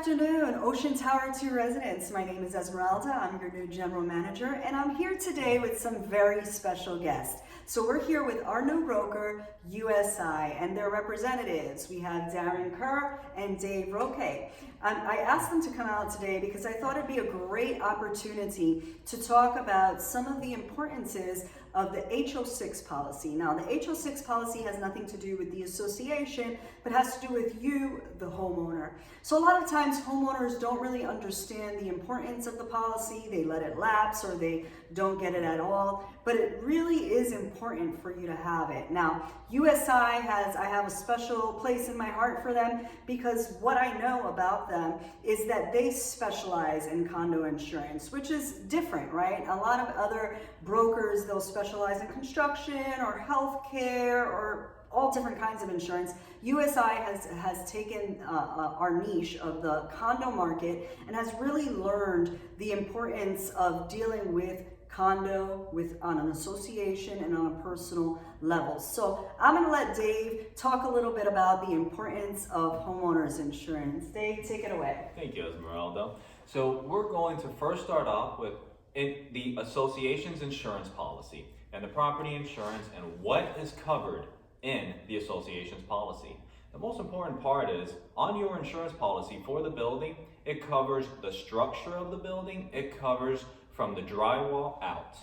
afternoon, Ocean Tower 2 residents. My name is Esmeralda. I'm your new general manager, and I'm here today with some very special guests. So we're here with our new broker, USI, and their representatives. We have Darren Kerr and Dave Roque. I asked them to come out today because I thought it'd be a great opportunity to talk about some of the importances of the HO6 policy. Now, the HO6 policy has nothing to do with the association, but has to do with you, the homeowner. So a lot of times homeowners don't really understand the importance of the policy. They let it lapse or they don't get it at all, but it really is important for you to have it. Now, I have a special place in my heart for them because what I know about them is that they specialize in condo insurance, which is different, right? A lot of other brokers, they'll specialize in construction or healthcare or all different kinds of insurance. USI has taken our niche of the condo market and has really learned the importance of dealing with condo on an association and on a personal level. So I'm going to let Dave talk a little bit about the importance of homeowners insurance. Dave, take it away. Thank you, Esmeralda. So we're going to first start off with the association's insurance policy and the property insurance and what is covered in the association's policy. The most important part is on your insurance policy for the building, it covers the structure of the building, it covers from the drywall out.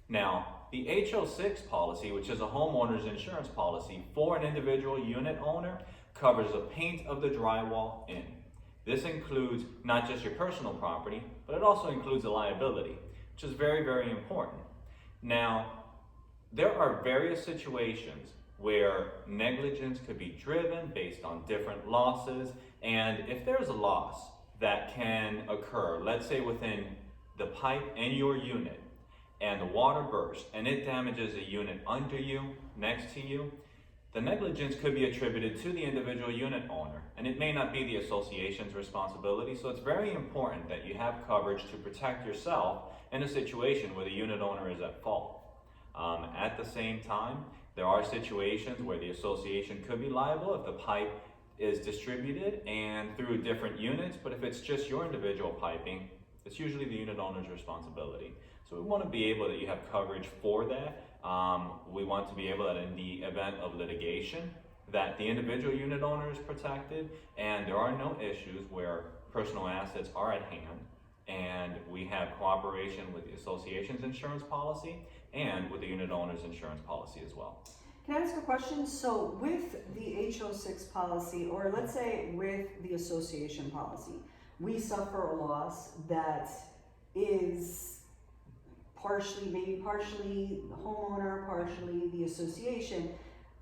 Now, the HO6 policy, which is a homeowner's insurance policy for an individual unit owner, covers the paint of the drywall in. This includes not just your personal property, but it also includes the liability, which is very, very important. Now, there are various situations where negligence could be driven based on different losses, and if there's a loss that can occur, let's say within the pipe in your unit, and the water bursts and it damages a unit under you, next to you, the negligence could be attributed to the individual unit owner, and it may not be the association's responsibility. So it's very important that you have coverage to protect yourself in a situation where the unit owner is at fault. At the same time, there are situations where the association could be liable if the pipe is distributed and through different units, but if it's just your individual piping, it's usually the unit owner's responsibility. So we want to be able that you have coverage for that. We want to be able that in the event of litigation, that the individual unit owner is protected and there are no issues where personal assets are at hand, and we have cooperation with the association's insurance policy and with the unit owner's insurance policy as well. Can I ask a question? So with the HO6 policy, or let's say with the association policy, we suffer a loss that is maybe partially the homeowner, partially the association.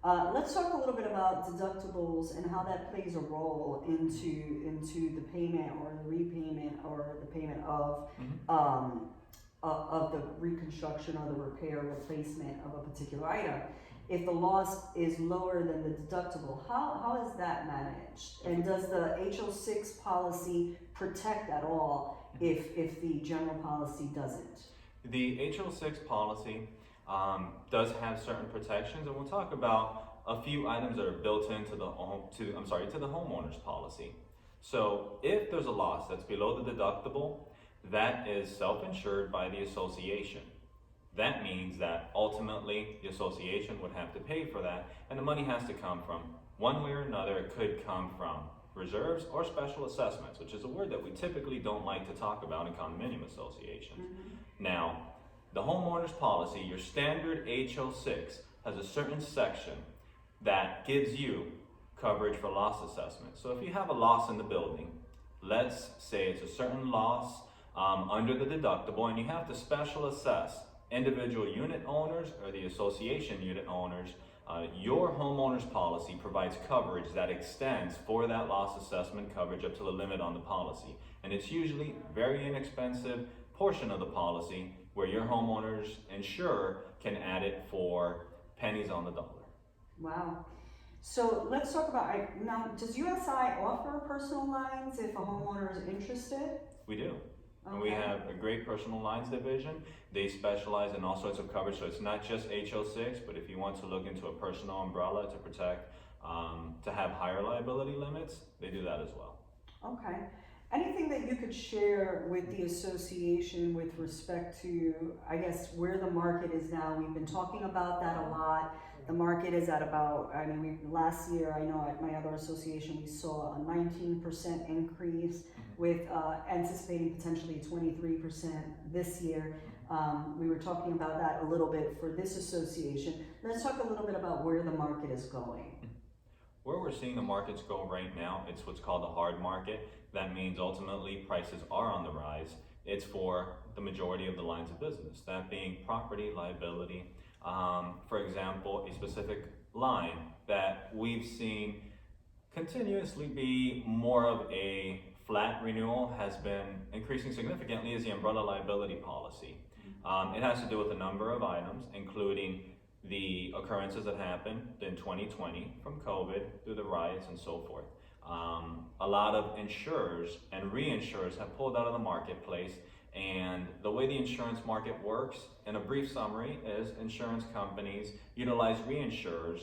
Let's talk a little bit about deductibles and how that plays a role into the payment or the repayment or the payment of the reconstruction or the repair replacement of a particular item. If the loss is lower than the deductible, how is that managed? And does the HO6 policy protect at all if the general policy doesn't? The HO6 policy does have certain protections, and we'll talk about a few items that are built into the homeowner's policy. So if there's a loss that's below the deductible, that is self-insured by the association. That means that ultimately the association would have to pay for that, and the money has to come from one way or another. It could come from reserves or special assessments, which is a word that we typically don't like to talk about in condominium associations. Now, the homeowner's policy, your standard HO6, has a certain section that gives you coverage for loss assessment. So if you have a loss in the building, let's say it's a certain loss under the deductible, and you have to special assess individual unit owners or the association unit owners, your homeowner's policy provides coverage that extends for that loss assessment coverage up to the limit on the policy. And it's usually very inexpensive portion of the policy where your homeowner's insurer can add it for pennies on the dollar. Wow. So let's talk about, now does USI offer personal lines if a homeowner is interested? We do. Okay. And we have a great personal lines division. They specialize in all sorts of coverage, so it's not just HO6, but if you want to look into a personal umbrella to protect, to have higher liability limits, they do that as well. Okay. Anything that you could share with the association with respect to, I guess, where the market is now? We've been talking about that a lot. The market is at about, last year, I know at my other association, we saw a 19% increase with anticipating potentially 23% this year. We were talking about that a little bit for this association. Let's talk a little bit about where the market is going. Where we're seeing the markets go right now, it's what's called the hard market. That means ultimately prices are on the rise. It's for the majority of the lines of business, that being property, liability. For example, a specific line that we've seen continuously be more of a flat renewal has been increasing significantly is the umbrella liability policy. It has to do with a number of items, including the occurrences that happened in 2020 from COVID through the riots and so forth. A lot of insurers and reinsurers have pulled out of the marketplace, and the way the insurance market works, in a brief summary, is insurance companies utilize reinsurers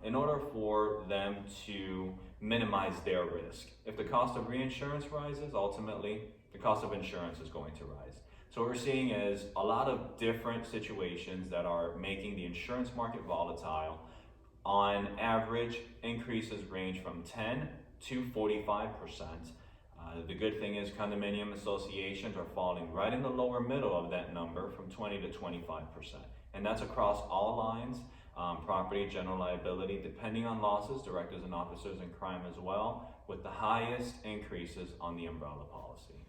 in order for them to minimize their risk. If the cost of reinsurance rises, ultimately the cost of insurance is going to rise. So what we're seeing is a lot of different situations that are making the insurance market volatile. On average, increases range from 10 to 45%. The good thing is condominium associations are falling right in the lower middle of that number from 20 to 25%. And that's across all lines, property, general liability, depending on losses, directors and officers in crime as well, with the highest increases on the umbrella policy.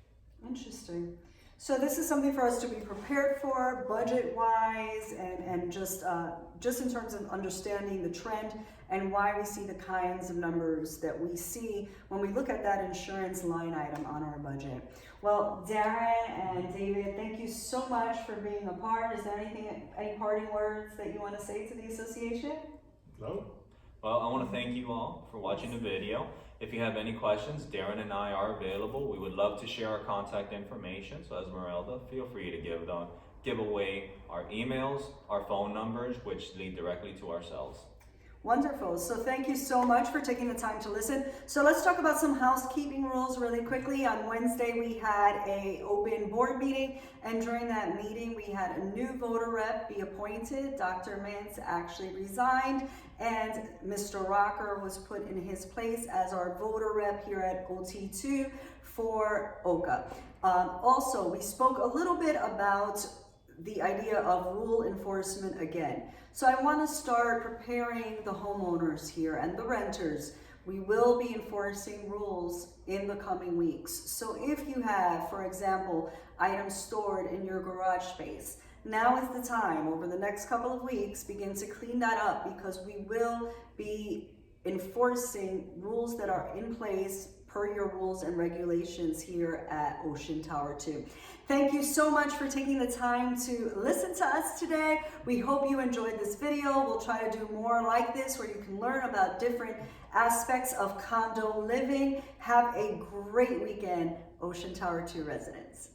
Interesting. So this is something for us to be prepared for, budget-wise, and just in terms of understanding the trend and why we see the kinds of numbers that we see when we look at that insurance line item on our budget. Well, Darren and David, thank you so much for being a part. Is there any parting words that you want to say to the association? No. Well, I want to thank you all for watching the video. If you have any questions, Darren and I are available. We would love to share our contact information. So Esmeralda, feel free to give away our emails, our phone numbers, which lead directly to ourselves. Wonderful. So thank you so much for taking the time to listen. So let's talk about some housekeeping rules really quickly. On Wednesday, we had an open board meeting, and during that meeting, we had a new voter rep be appointed. Dr. Mintz actually resigned, and Mr. Rocker was put in his place as our voter rep here at OT2 for OCA. Also, we spoke a little bit about the idea of rule enforcement again. So I want to start preparing the homeowners here and the renters. We will be enforcing rules in the coming weeks. So if you have, for example, items stored in your garage space, now is the time, over the next couple of weeks, begin to clean that up, because we will be enforcing rules that are in place per your rules and regulations here at Ocean Tower 2. Thank you so much for taking the time to listen to us today. We hope you enjoyed this video. We'll try to do more like this where you can learn about different aspects of condo living. Have a great weekend, Ocean Tower 2 residents.